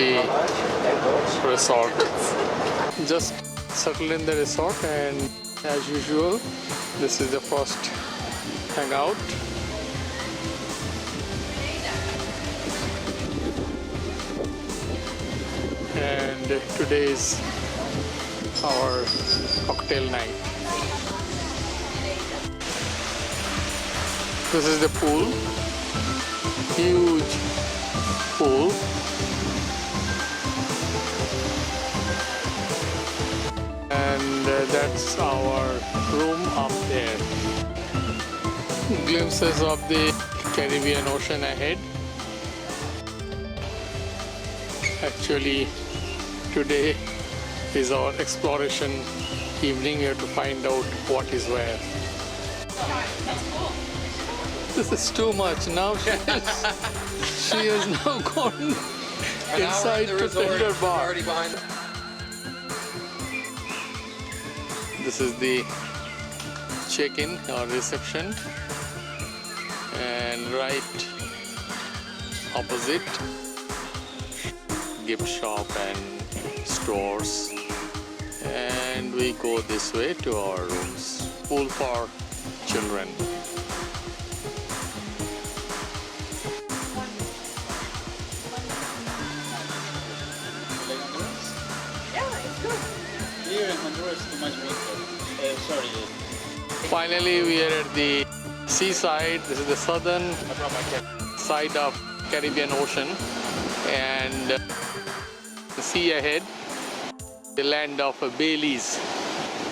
the resort. Just settled in the resort, and as usual, this is the first hangout. And today is our cocktail night. This is the pool, huge pool. And that's our room up there. Glimpses of the Caribbean Ocean ahead. Actually, today is our exploration evening. We have to find out what is where. This is too much. Now she has now gone inside the tender bar. This is the check-in or reception, and right opposite, gift shop and stores, and we go this way to our rooms. Pool for children. Yeah, it's good. Here in Honduras, too much winter. Finally, we are at the seaside. This is the southern side of Caribbean Ocean, and the sea ahead, the land of Belize.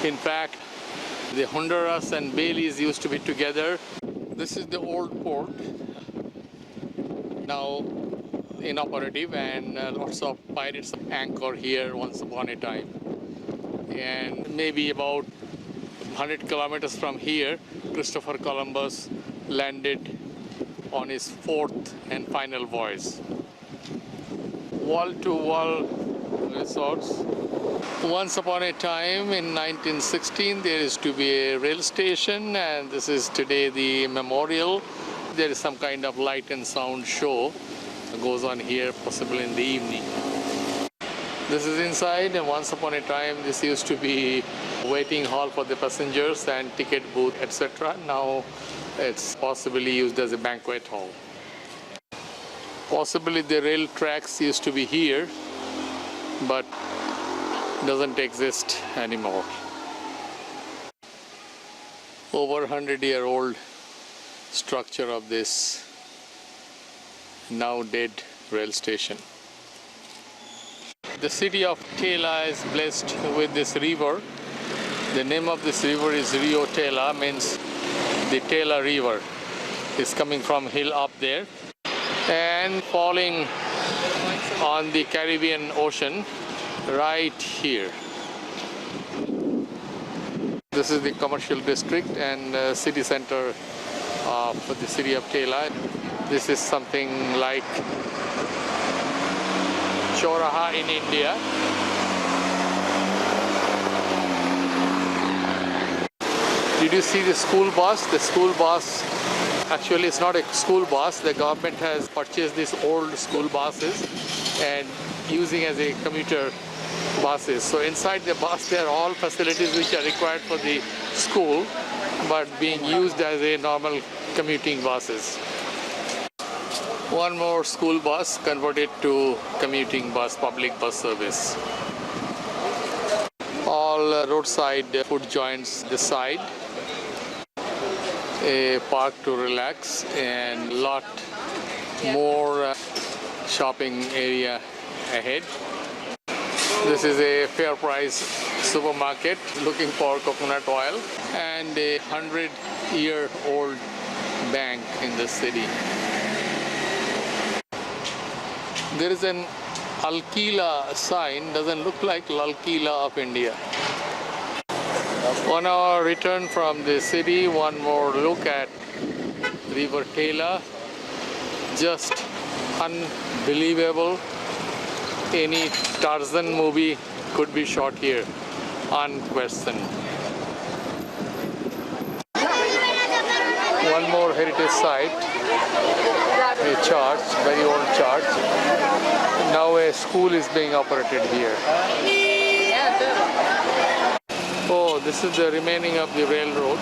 In fact, the Honduras and Belize used to be together. This is the old port, now inoperative, and lots of pirates anchor here once upon a time. And maybe about 100 kilometers from here, Christopher Columbus landed on his fourth and final voyage. Wall-to-wall resorts. Once upon a time in 1916, there used to be a rail station, and this is today the memorial. There is some kind of light and sound show that goes on here, possibly in the evening. This is inside, and once upon a time this used to be waiting hall for the passengers and ticket booth, etc. Now it's possibly used as a banquet hall. Possibly the rail tracks used to be here, but doesn't exist anymore. Over 100-year-old structure of this now dead rail station. The city of Tela is blessed with this river. The name of this river is Rio Tela, means the Tela River is coming from hill up there and falling on the Caribbean Ocean right here. This is the commercial district and city center of the city of Tela. This is something like Choraha in India. Did you see the school bus? The school bus, actually it's not a school bus. The government has purchased these old school buses and using as a commuter buses. So inside the bus there are all facilities which are required for the school, but being used as a normal commuting buses. One more school bus converted to commuting bus, public bus service. All roadside food joints this side, a park to relax, and lot more shopping area ahead. This is a fair price supermarket looking for coconut oil, and a 100-year-old bank in the city. There is an Alkila sign, doesn't look like Lalkila of India. On our return from the city, one more look at River Tela. Just unbelievable. Any Tarzan movie could be shot here, unquestioned. One more heritage site, a church, very old church. Now a school is being operated here. Yeah, too. Oh, this is the remaining of the railroad,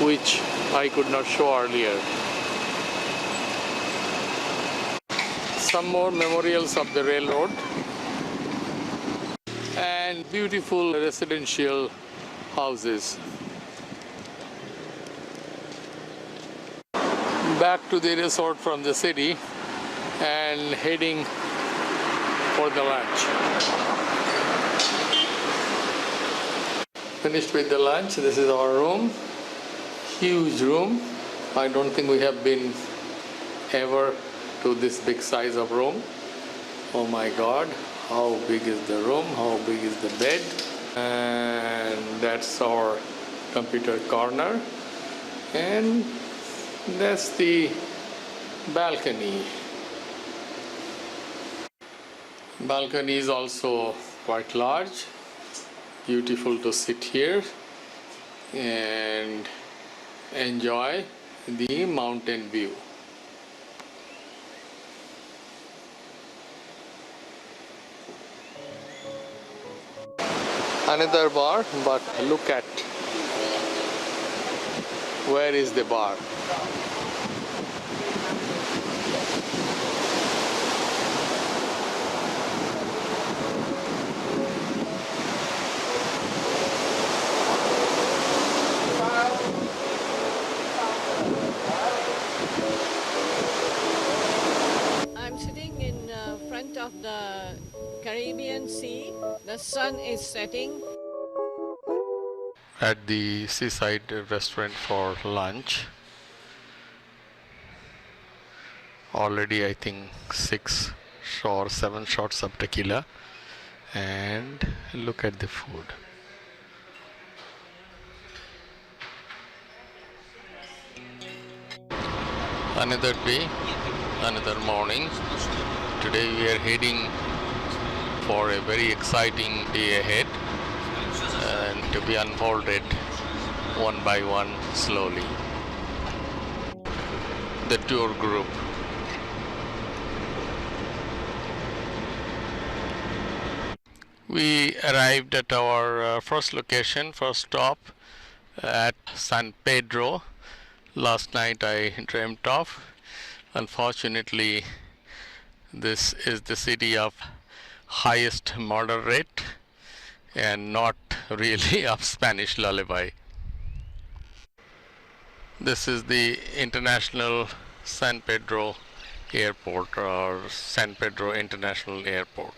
which I could not show earlier. Some more memorials of the railroad and beautiful residential houses. Back to the resort from the city and heading for the lunch. Finished with the lunch. This is our room. Huge room. I don't think we have been ever to this big size of room. Oh my God, how big is the room? How big is the bed? And that's our computer corner. And that's the balcony. Balcony is also quite large. Beautiful to sit here and enjoy the mountain view. Another bar, but look at where is the bar. I'm sitting in front of the Caribbean Sea. The sun is setting. At the seaside restaurant for lunch. Already I think 6 or 7 shots of tequila, and look at the food. Another day, another morning. Today we are heading for a very exciting day ahead, and to be unfolded one by one slowly. The tour group. We arrived at our first location, first stop at San Pedro. Last night I dreamt of. Unfortunately, this is the city of highest murder rate and not really of Spanish lullaby. This is the International San Pedro Airport, or San Pedro International Airport.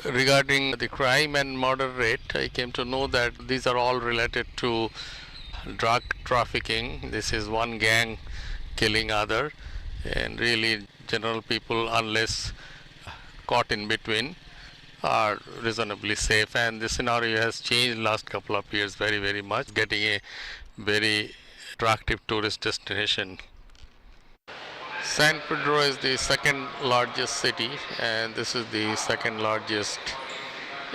Regarding the crime and murder rate, I came to know that these are all related to drug trafficking. This is one gang killing other, and really general people, unless caught in between, are reasonably safe. And this scenario has changed last couple of years very much, getting a very attractive tourist destination. San Pedro is the second largest city, and this is the second largest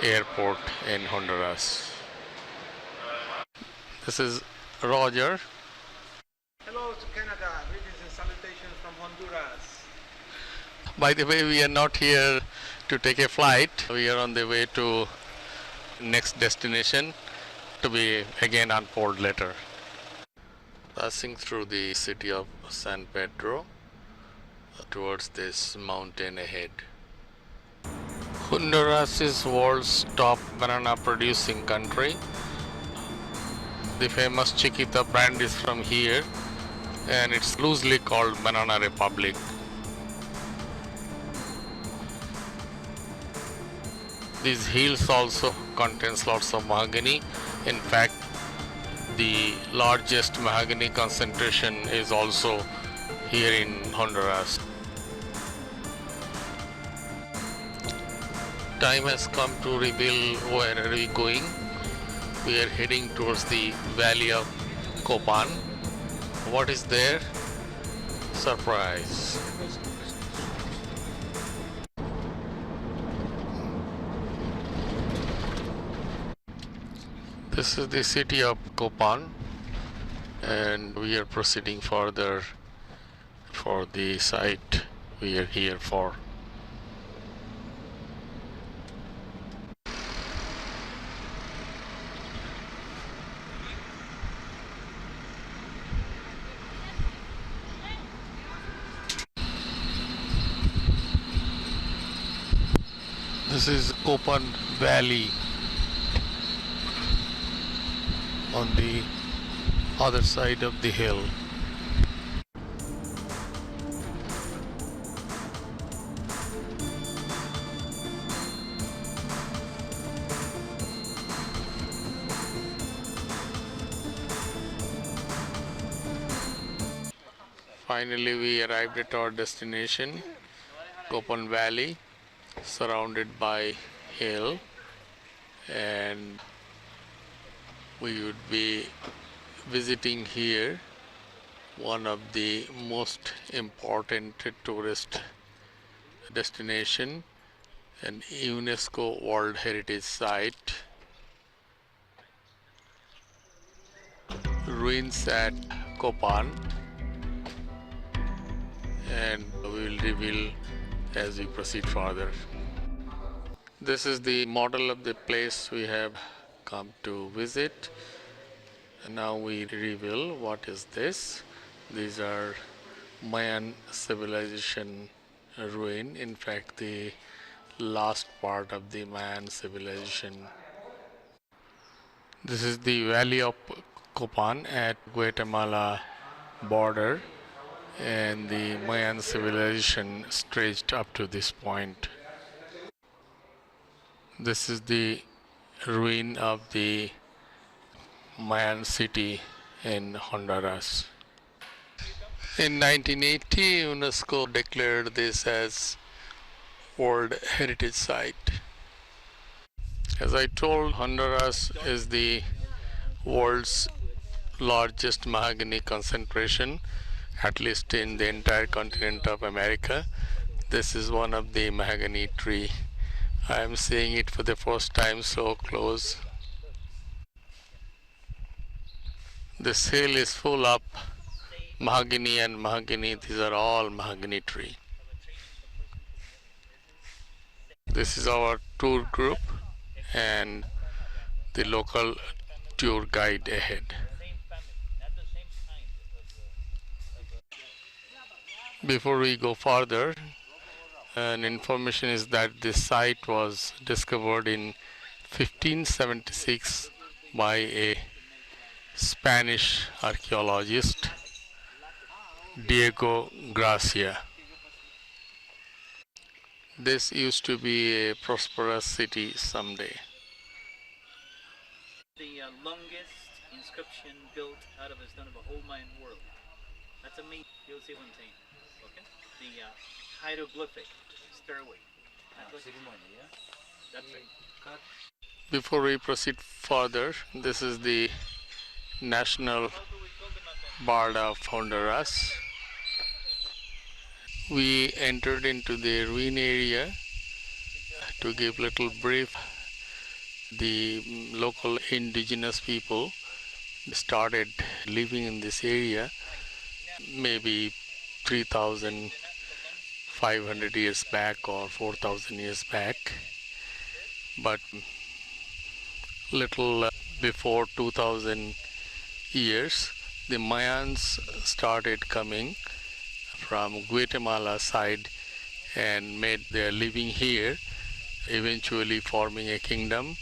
airport in Honduras. This is Roger. Hello to Canada. Greetings and salutations from Honduras. By the way, we are not here to take a flight. We are on the way to next destination, to be again unfold later. Passing through the city of San Pedro towards this mountain ahead. Honduras is world's top banana producing country. The famous Chiquita brand is from here, and it's loosely called Banana Republic. These hills also contains lots of mahogany. In fact, the largest mahogany concentration is also here in Honduras. Time has come to reveal where are we going. We are heading towards the valley of Copan. What is there? Surprise. This is the city of Copan, and we are proceeding further for the site we are here for. This is Copan Valley on the other side of the hill. Finally, we arrived at our destination, Copan Valley, surrounded by hill, and we would be visiting here one of the most important tourist destination and UNESCO World Heritage Site, ruins at Copan, and we will reveal as we proceed further. This is the model of the place we have come to visit. And now we reveal what is this. These are Mayan civilization ruin. In fact, the last part of the Mayan civilization. This is the valley of Copan at Guatemala border, and the Mayan civilization stretched up to this point. This is the ruin of the Mayan city in Honduras. In 1980, UNESCO declared this as World Heritage Site. As I told, Honduras is the world's largest mahogany concentration, at least in the entire continent of America. This is one of the mahogany tree. I am seeing it for the first time so close. This hill is full of mahogany and mahogany. These are all mahogany tree. This is our tour group and the local tour guide ahead. Before we go further, an information is that this site was discovered in 1576 by a Spanish archaeologist, Diego Gracia. This used to be a prosperous city someday. The longest inscription built out of a stone of a whole Mayan world. That's amazing. You'll see one thing. Okay? The hieroglyphic stairway. That's right. Before we proceed further, this is the National Bard of Honduras. We entered into the ruin area to give little brief. The local indigenous people started living in this area maybe 3,500 years back or 4,000 years back, but little before 2,000 years the Mayans started coming from Guatemala side and made their living here, eventually forming a kingdom.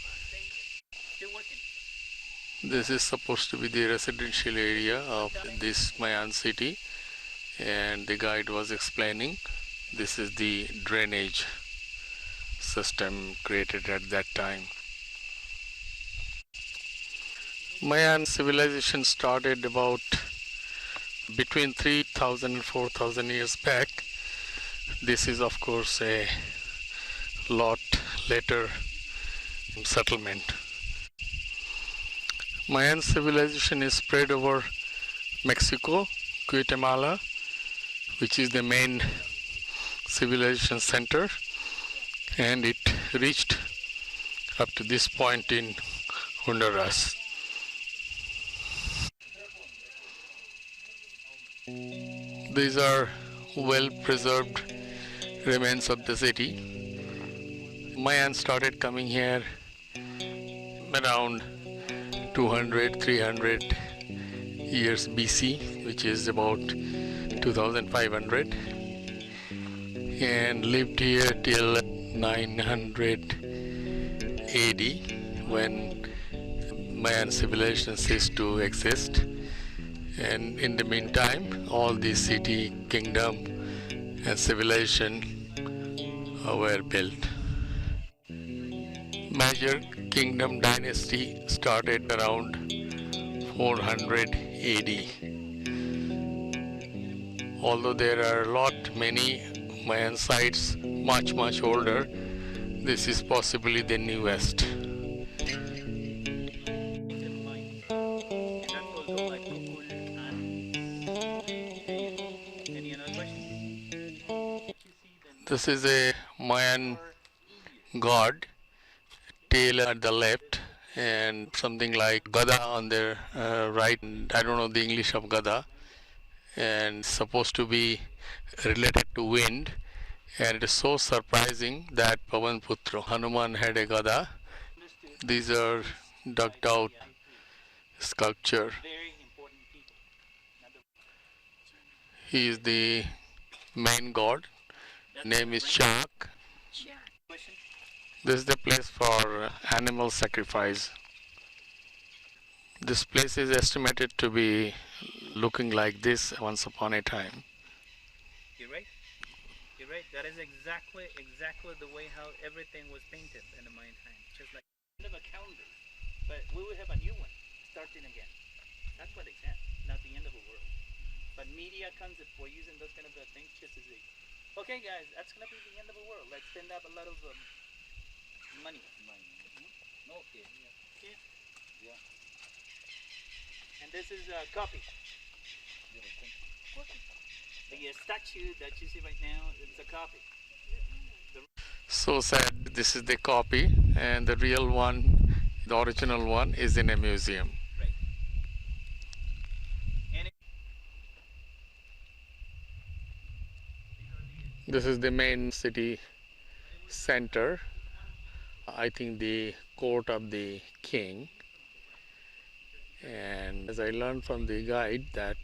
This is supposed to be the residential area of this Mayan city, and the guide was explaining this is the drainage system created at that time. Mayan civilization started about between 3,000 and 4,000 years back. This is of course a lot later settlement. Mayan civilization is spread over Mexico, Guatemala, which is the main civilization center, and it reached up to this point in Honduras. These are well preserved remains of the city. Mayans started coming here around 200, 300 years BC, which is about 2500, and lived here till 900 AD when Mayan civilization ceased to exist. And in the meantime, all the city, kingdom, and civilization were built. Major kingdom dynasty started around 400 AD. Although there are many Mayan sites much older, this is possibly the newest. This is a Mayan god, Tela at the left, and something like Gada on the right. I don't know the English of Gada, and supposed to be related to wind. And it is so surprising that Pavan Putra Hanuman had a Gada. These are dug out sculpture. He is the main god. Name is Chak. This is the place for animal sacrifice. This place is estimated to be looking like this once upon a time. You're right. You're right. That is exactly the way how everything was painted in the Mayan time. Just like end of a calendar, but we will have a new one starting again. That's what they said. Not the end of the world. But media comes for using those kind of things just as okay, guys, that's gonna be the end of the world. Let's spend up a lot of money. Okay. Yeah. And this is a copy. The statue that you see right now, it's a copy. So sad. This is the copy, and the real one, the original one, is in a museum. Right. This is the main city center. I think the court of the king. And as I learned from the guide that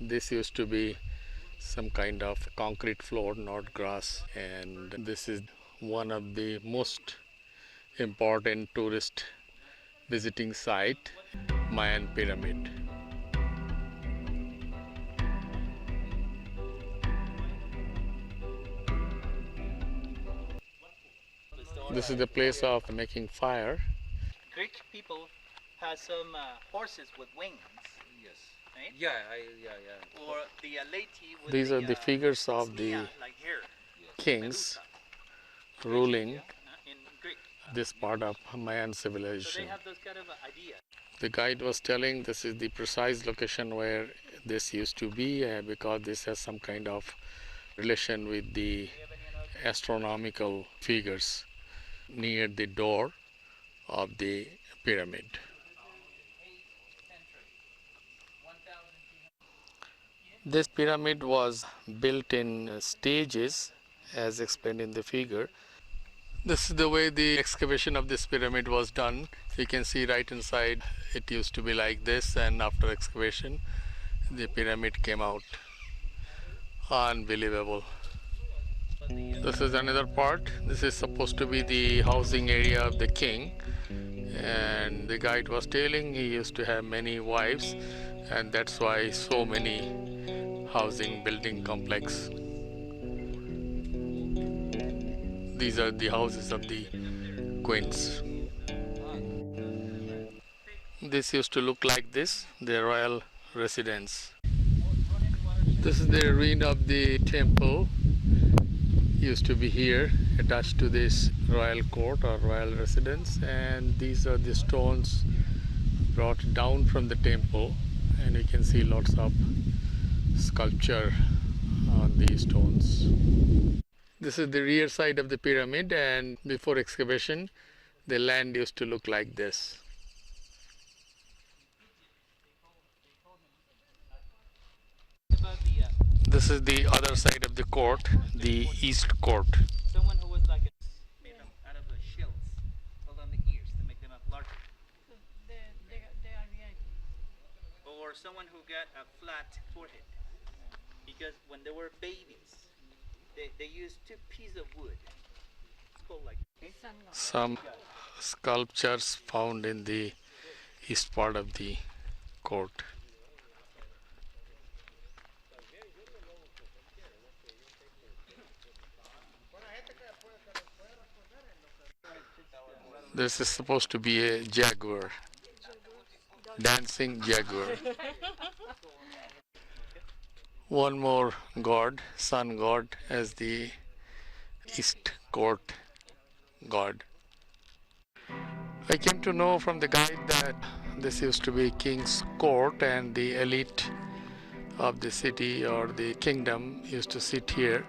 this used to be some kind of concrete floor, not grass. And this is one of the most important tourist visiting site, Mayan Pyramid. This is the place of making fire. Greek people have some horses with wings. Yes. Right? Yeah. Or the laity with These are the figures of the like here. kings ruling In Greek. this part of Mayan So civilization. they have those kind of ideas. The guide was telling this is the precise location where this used to be because this has some kind of relation with the astronomical figures near the door of the pyramid. This pyramid was built in stages as explained in the figure. This is the way the excavation of this pyramid was done. You can see right inside it used to be like this, and after excavation the pyramid came out. Unbelievable. This is another part. This is supposed to be the housing area of the king, and the guide was telling he used to have many wives, and that's why so many housing building complex. These are the houses of the queens. This used to look like this, the royal residence. This is the ruin of the temple. Used to be here attached to this royal court or royal residence, and these are the stones brought down from the temple, and you can see lots of sculpture on these stones. This is the rear side of the pyramid, and before excavation the land used to look like this. This is the other side of the court, the east court. Someone who was like made them out of the shells, held on the ears to make them up larger. They are VIP. Or someone who got a flat forehead. Because when they were babies, they used two pieces of wood. It's called like Some sculptures found in the east part of the court. This is supposed to be a jaguar, dancing jaguar. One more god, sun god, as the east court god. I came to know from the guide that this used to be king's court, and the elite of the city or the kingdom used to sit here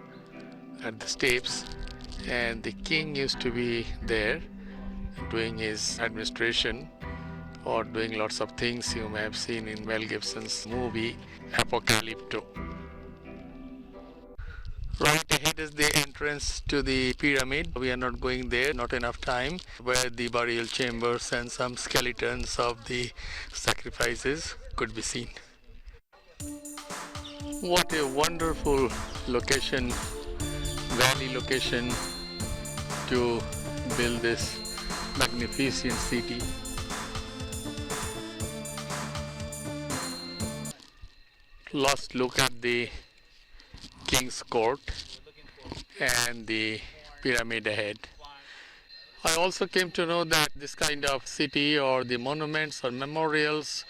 at the steps, and the king used to be there doing his administration or doing lots of things you may have seen in Mel Gibson's movie Apocalypto. Right ahead is the entrance to the pyramid. We are not going there, not enough time, where the burial chambers and some skeletons of the sacrifices could be seen. What a wonderful location, valley location to build this magnificent city. Last look at the King's Court and the pyramid ahead. I also came to know that this kind of city or the monuments or memorials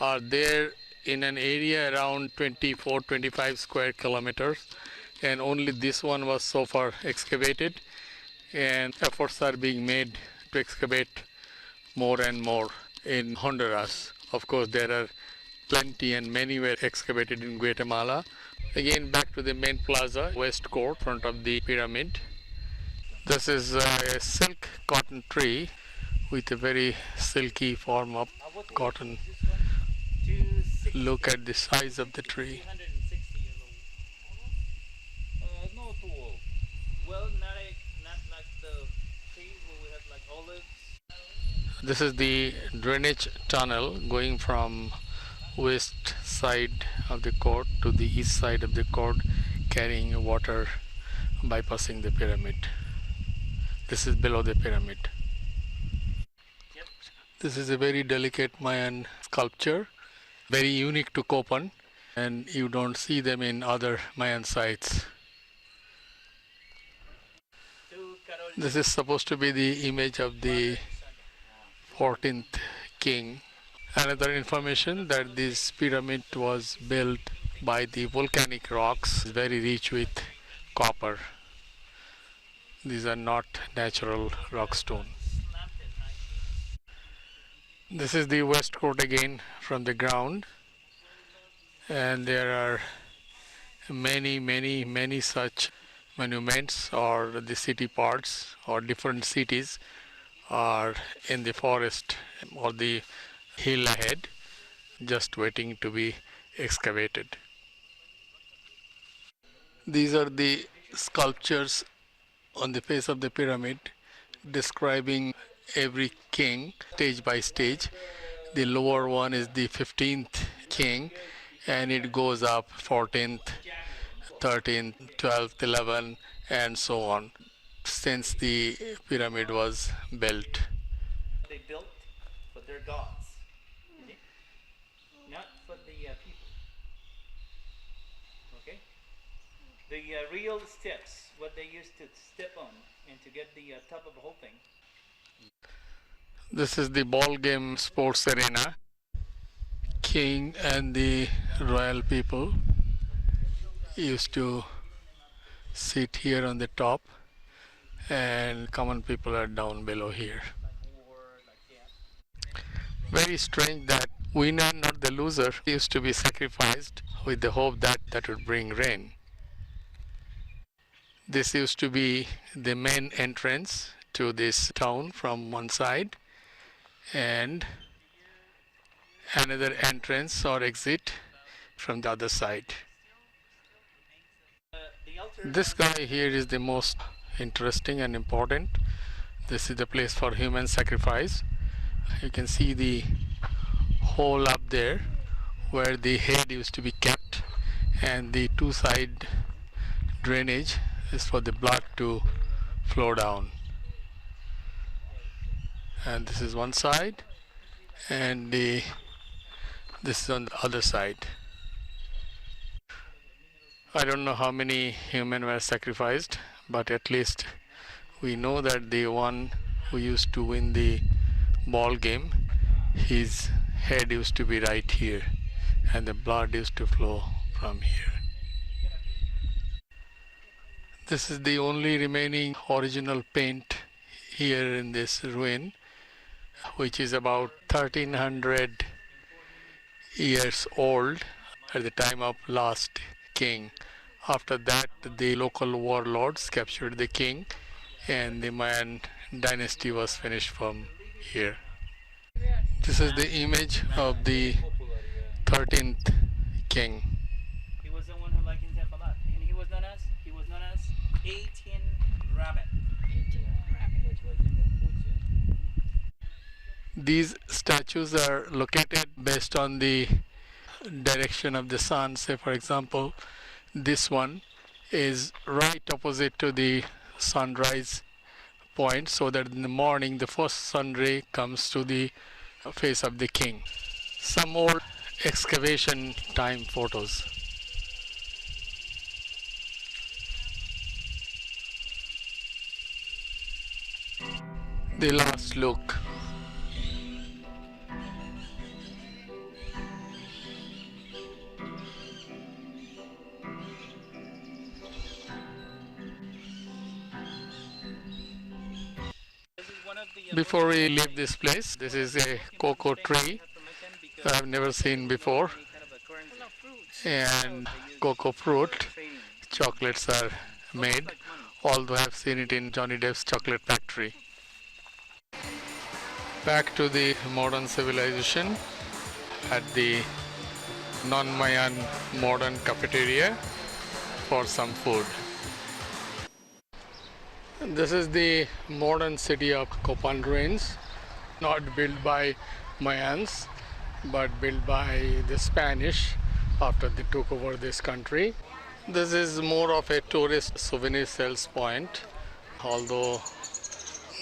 are there in an area around 24-25 square kilometers, and only this one was so far excavated, and efforts are being made to excavate more and more in Honduras. Of course, there are plenty and many were excavated in Guatemala. Again, back to the main plaza, west court, front of the pyramid. This is a silk cotton tree with a very silky form of cotton. Look at the size of the tree. 260 years old. Not too old. Well, not like the trees where we have like olives. This is the drainage tunnel going from west side of the court to the east side of the court, carrying water bypassing the pyramid. This is below the pyramid. Yep. This is a very delicate Mayan sculpture, very unique to Copan, and you don't see them in other Mayan sites. This is supposed to be the image of the 14th king. Another information that this pyramid was built by the volcanic rocks, very rich with copper. These are not natural rock stone. This is the west court again from the ground, and there are many such monuments or the city parts or different cities are in the forest or the hill ahead, just waiting to be excavated. These are the sculptures on the face of the pyramid describing every king stage by stage. The lower one is the 15th king, and it goes up 14th, 13th, 12th, 11th, and so on since the pyramid was built. They built for their gods, okay? Not for the people. Okay? The real steps, what they used to step on and to get the top of the whole thing. This is the ball game sports arena. King and the royal people used to sit here on the top, and common people are down below here. Very strange that winner, not the loser, used to be sacrificed with the hope that that would bring rain. This used to be the main entrance to this town from one side, and another entrance or exit from the other side. This guy here is the most interesting and important. This is the place for human sacrifice. You can see the hole up there where the head used to be kept, and the two side drainage is for the blood to flow down. And this is one side, and this is on the other side. I don't know how many human were sacrificed, but at least we know that the one who used to win the ball game, his head used to be right here, and the blood used to flow from here. This is the only remaining original paint here in this ruin, which is about 1300 years old at the time of last king. After that, the local warlords captured the king, and the Mayan dynasty was finished from here. This is the image of the 13th king. He was the one who liked himself a lot, and he was known as 18 Rabbit. These statues are located based on the direction of the sun. Say, for example, this one is right opposite to the sunrise point, so that in the morning the first sun ray comes to the face of the king. Some old excavation time photos. The last look. Before we leave this place, this is a cocoa tree I've never seen before, and cocoa fruit chocolates are made, although I've seen it in Johnny Depp's chocolate factory. Back to the modern civilization at the non-Mayan modern cafeteria for some food. This is the modern city of Copan ruins, not built by Mayans, but built by the Spanish after they took over this country. This is more of a tourist souvenir sales point, although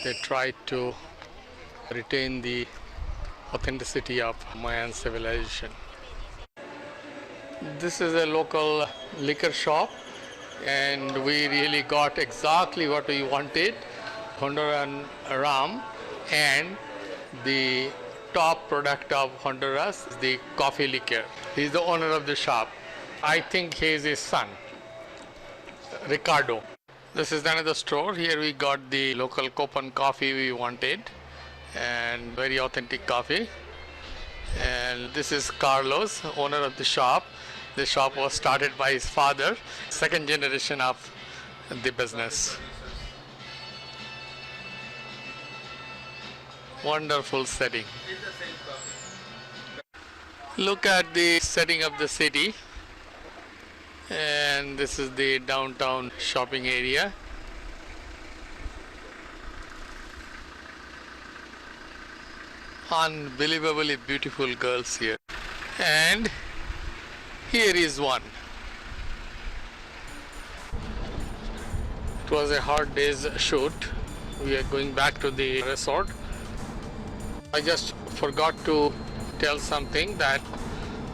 they tried to retain the authenticity of Mayan civilization. This is a local liquor shop, and we really got exactly what we wanted: Honduran rum, and the top product of Honduras is the coffee liquor. He's the owner of the shop. I think he is his son, Ricardo. This is another store. Here we got the local Copan coffee we wanted, and very authentic coffee. And this is Carlos, owner of the shop. The shop was started by his father, second generation of the business. Wonderful setting. Look at the setting of the city, and this is the downtown shopping area. Unbelievably beautiful girls here, and here is one. It was a hard day's shoot. We are going back to the resort. I just forgot to tell something, that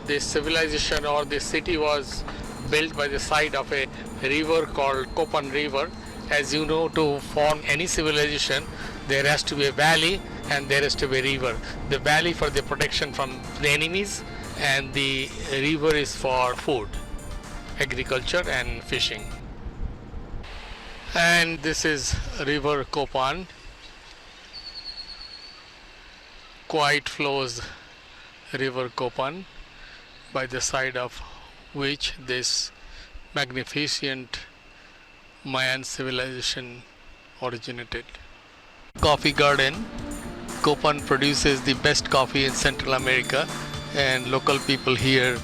this civilization or this city was built by the side of a river called Copan River. As you know, to form any civilization, there has to be a valley and there has to be a river. The valley for the protection from the enemies, and the river is for food, agriculture and fishing. And this is river Copan. Quiet flows river Copan, by the side of which this magnificent Mayan civilization originated. Coffee garden. Copan produces the best coffee in Central America, and local people here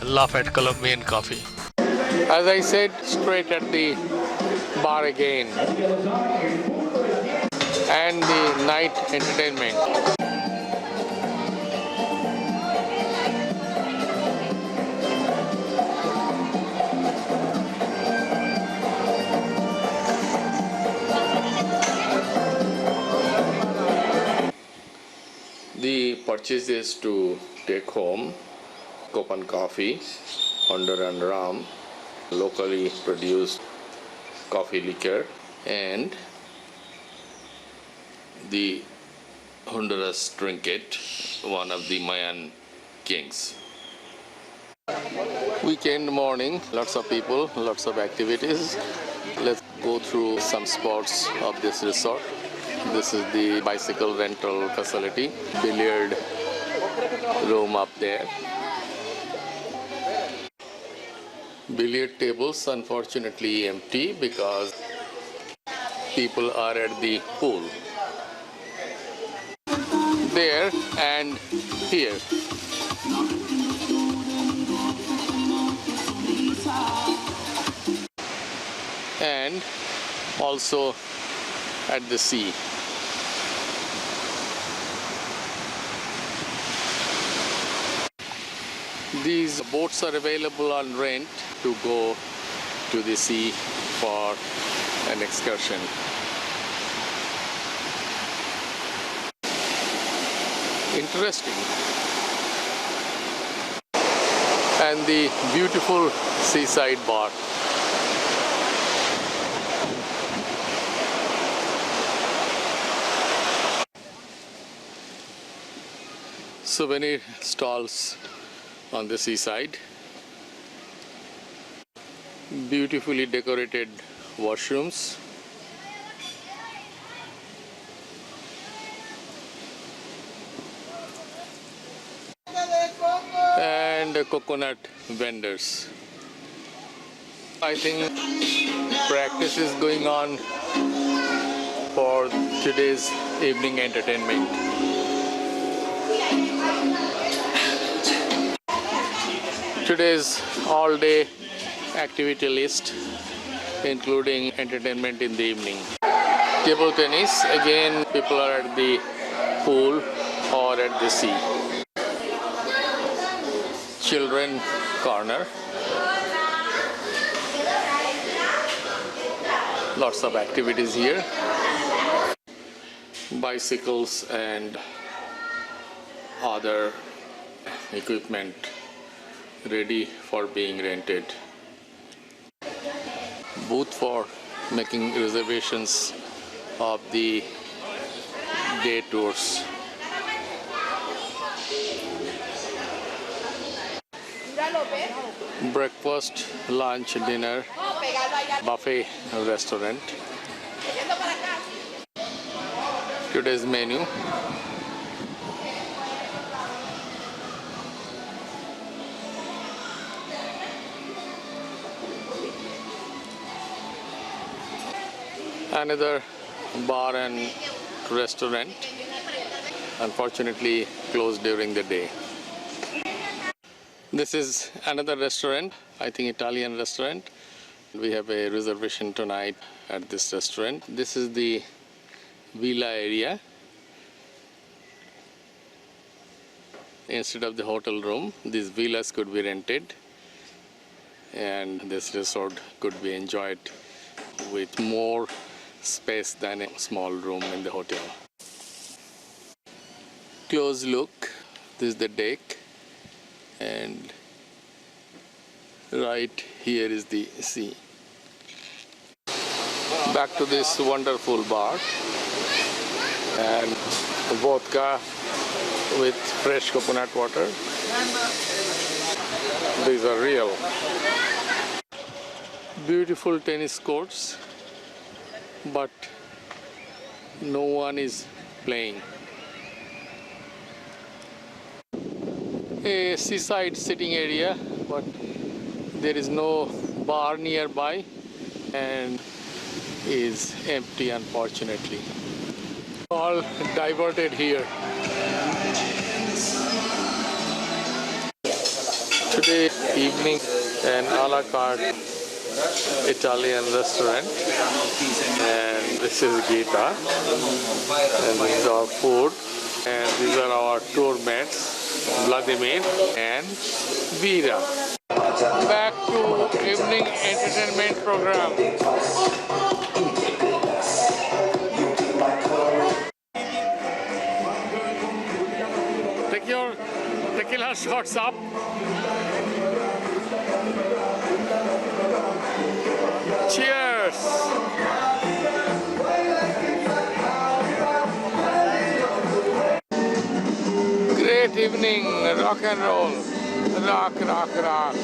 laugh at Colombian coffee. As I said, straight at the bar again. And the night entertainment. The purchases to take home: Copan coffee, Honduran rum, locally produced coffee liquor, and the Honduras trinket, one of the Mayan kings. Weekend morning, lots of people, lots of activities. Let's go through some spots of this resort. This is the bicycle rental facility, billiard room up there. Billiard tables unfortunately empty because people are at the pool. There and here. And also at the sea. These boats are available on rent to go to the sea for an excursion. Interesting. And the beautiful seaside bar. Souvenir stalls on the seaside. Beautifully decorated washrooms. And coconut vendors. I think practice is going on for today's evening entertainment. Today's all-day activity list, including entertainment in the evening. Table tennis, again people are at the pool or at the sea. Children corner. Lots of activities here. Bicycles and other equipment ready for being rented. Booth for making reservations of the day tours. Breakfast, lunch, dinner, buffet restaurant. Today's menu. Another bar and restaurant, unfortunately closed during the day. This is another restaurant, I think Italian restaurant. We have a reservation tonight at this restaurant. This is the villa area. Instead of the hotel room, these villas could be rented and this resort could be enjoyed with more space than a small room in the hotel. Close look, this is the deck, and right here is the sea. Back to this wonderful bar, and vodka with fresh coconut water. These are real. Beautiful tennis courts, but no one is playing. A seaside sitting area, but there is no bar nearby and is empty, unfortunately. All diverted here. Today evening an a la carte Italian restaurant, and this is Gita, and this is our food, and these are our tour mates, Vladimir and Veera. Back to evening entertainment program. Take your tequila shots up. Cheers! Great evening, rock and roll. Rock, rock, rock.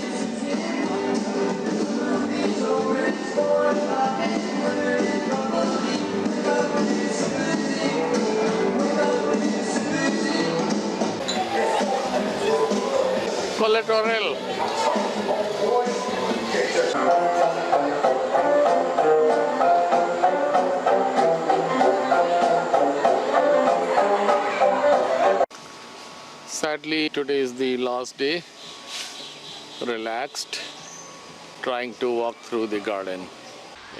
Collateral. Sadly, today is the last day. Relaxed, trying to walk through the garden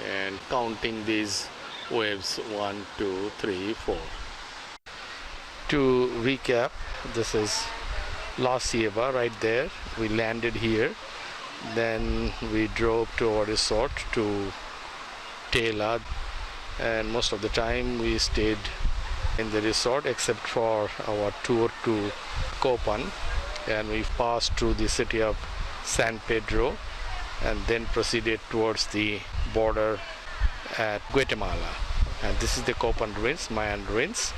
and counting these waves 1, 2, 3, 4. To recap, this is La Ceiba right there. We landed here, then we drove to our resort to Tela, and most of the time we stayed in the resort except for our tour to Copan, and we passed through the city of San Pedro and then proceeded towards the border at Guatemala. And this is the Copan ruins, Mayan ruins.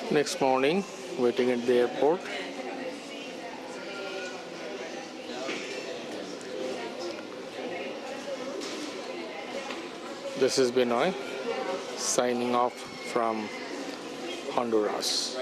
Next morning, waiting at the airport. This is Benoy signing off from Honduras.